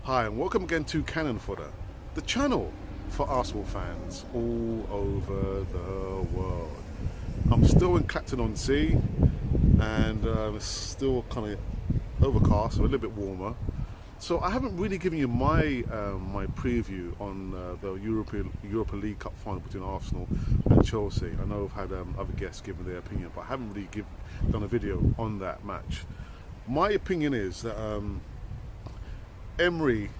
Hi and welcome again to Cannon Fodder, the channel for Arsenal fans all over the world. I'm still in Clacton-on-Sea and it's still kind of overcast, so a little bit warmer. So I haven't really given you my my preview on the Europa League Cup Final between Arsenal and Chelsea. I know I've had other guests giving their opinion, but I haven't really done a video on that match. My opinion is that Emery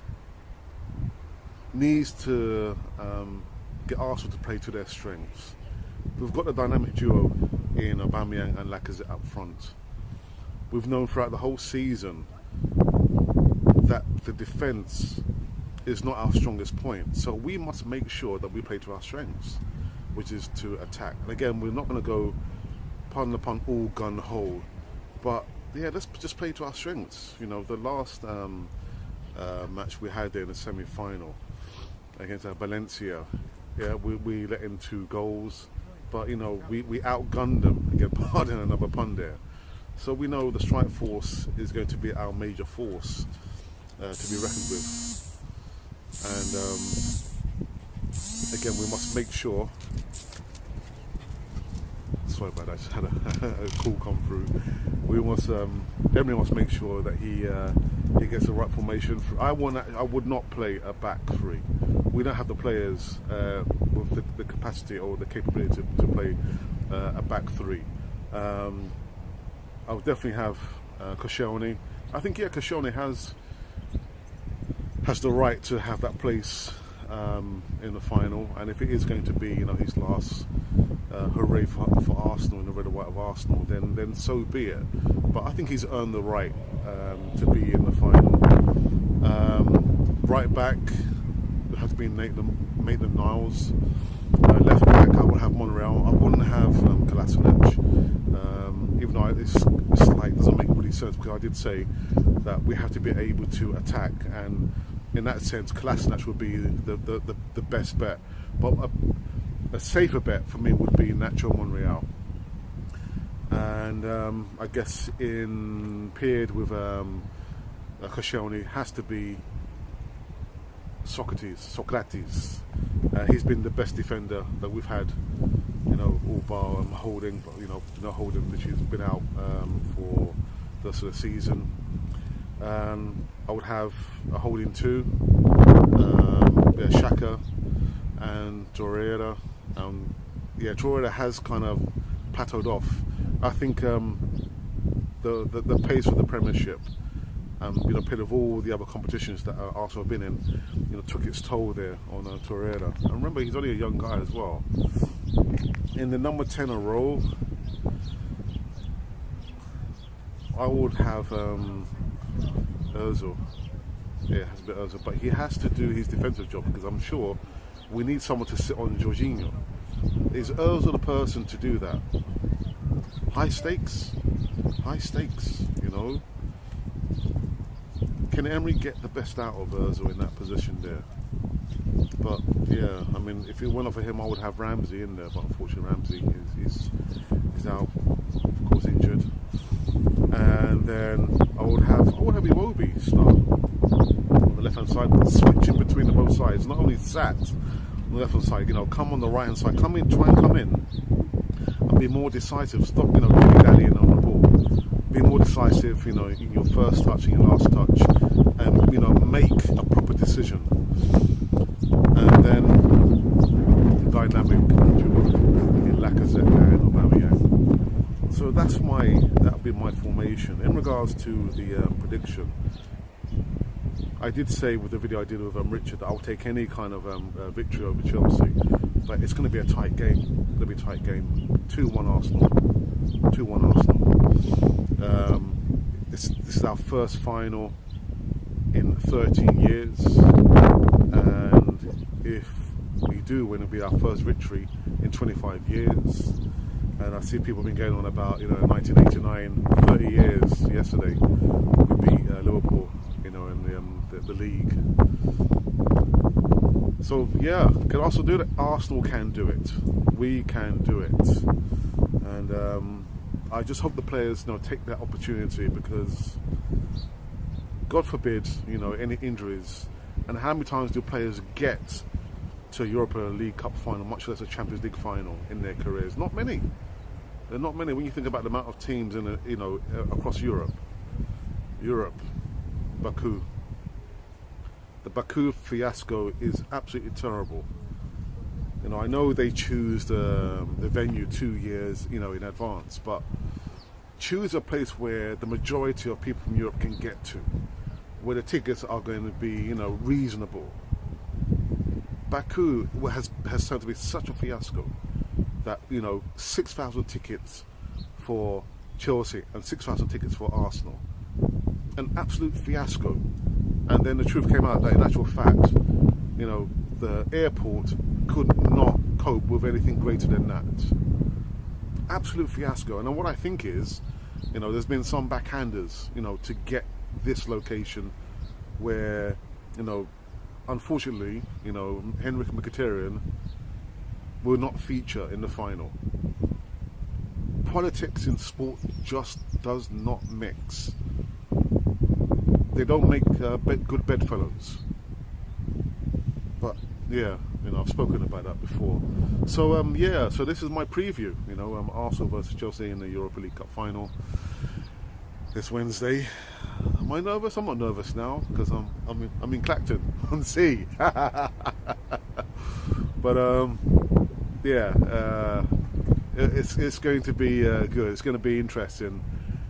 needs to get Arsenal to play to their strengths. We've got the dynamic duo in Aubameyang and Lacazette up front. We've known throughout the whole season that the defence is not our strongest point, so we must make sure that we play to our strengths, which is to attack. And again, we're not going to go pardon upon all gun ho, but yeah, let's just play to our strengths. You know, the last match we had there in the semi-final against Valencia, yeah, we let in 2 goals, but you know, we outgunned them, again, pardon another pun there. So we know the strike force is going to be our major force to be reckoned with, and again, we must make sure. Sorry about that, I just had a call come through. Emery must make sure that he gets the right formation. I would not play a back 3. We don't have the players with the capacity or the capability to play a back 3. I would definitely have Koscielny. I think, yeah, Koscielny has the right to have that place in the final, and if it is going to be, you know, his last hooray for Arsenal in the red and white of Arsenal, then so be it. But I think he's earned the right to be in the final. Right back, it has to be Maitland-Niles. Left back, I would have Monreal. I wouldn't have Kolasinac, even though it's like, doesn't make really sense, because I did say that we have to be able to attack, and in that sense, Kolasinac would be the best bet. But a safer bet for me would be Nacho Monreal. And I guess paired with Koscielny has to be Socrates. He's been the best defender that we've had, you know, all bar Holding, but you know, Holding, which has been out for the rest of the season. I would have a Holding 2, Xhaka and Torreira. Yeah, Torreira has kind of plateaued off. I think the pace of the Premiership, you know, paired with all the other competitions that Arsenal have been in, you know, took its toll there on Torreira. And remember, he's only a young guy as well. In the number 10 role, I would have Ozil. Yeah, it has to be Ozil, but he has to do his defensive job, because I'm sure we need someone to sit on Jorginho. Is Ozil the person to do that? High stakes, you know. Can Emery get the best out of Ozil in that position there? But yeah, I mean, if it went off for him, I would have Ramsey in there, but unfortunately Ramsey is out, of course, injured. And then I would have Iwobi start on the left hand side, switching between the both sides. Not only sat on the left hand side, you know, come on the right hand side, try and come in and be more decisive. Stop, you know, dilly-dallying on the ball. Be more decisive, you know, in your first touch and your last touch, and you know, make a proper decision. And then dynamic duo in Lacazette and Aubameyang. So that'll be my formation. In regards to the prediction, I did say with the video I did with Richard that I'll take any kind of victory over Chelsea, but it's going to be a tight game. It's going to be a tight game. 2-1 Arsenal. 2-1 Arsenal. This is our first final in 13 years, and if we do win, it'll be our first victory in 25 years. And I see people been going on about, you know, 1989, 30 years yesterday, we beat Liverpool, you know, in the league. So yeah, can also do that. Arsenal can do it. We can do it, and I just hope the players, take that opportunity, because God forbid, any injuries. And how many times do players get to a Europa League Cup final, much less a Champions League final, in their careers? Not many. There are not many when you think about the amount of teams across Europe. Baku. The Baku fiasco is absolutely terrible. I know they choose the venue 2 years, in advance, but choose a place where the majority of people from Europe can get to, where the tickets are going to be, reasonable. Baku has turned out to be such a fiasco that 6,000 tickets for Chelsea and 6,000 tickets for Arsenal, an absolute fiasco. And then the truth came out that in actual fact, the airport could not cope with anything greater than that. Absolute fiasco. And then what I think is, there's been some backhanders, to get this location where, unfortunately, Henrik Mkhitaryan will not feature in the final. Politics in sport just does not mix. They don't make good bedfellows. But yeah, I've spoken about that before. So so this is my preview. Arsenal versus Chelsea in the Europa League Cup Final this Wednesday. Am I nervous? I'm not nervous now, because I'm in Clacton on sea. But it's going to be good. It's going to be interesting.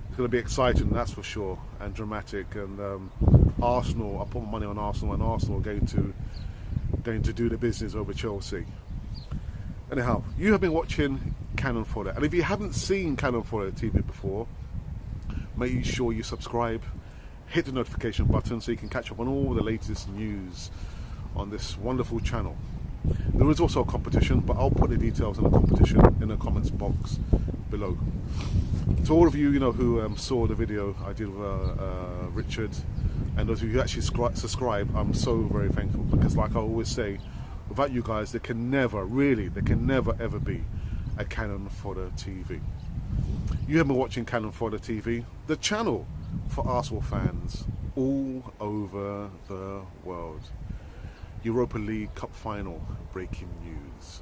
It's going to be exciting, that's for sure, and dramatic. And Arsenal, I put my money on Arsenal, and Arsenal are going to do the business over Chelsea. Anyhow, you have been watching Cannon Fodder, and if you haven't seen Cannon Fodder TV before, make sure you subscribe, hit the notification button so you can catch up on all the latest news on this wonderful channel. There is also a competition, but I'll put the details on the competition in the comments box below. To all of you, who saw the video I did with Richard, and those of you who actually subscribe, I'm so very thankful, because like I always say, without you guys, there can never ever be a Cannon Fodder TV. You have been watching Cannon Fodder TV, the channel for Arsenal fans all over the world. Europa League Cup Final breaking news.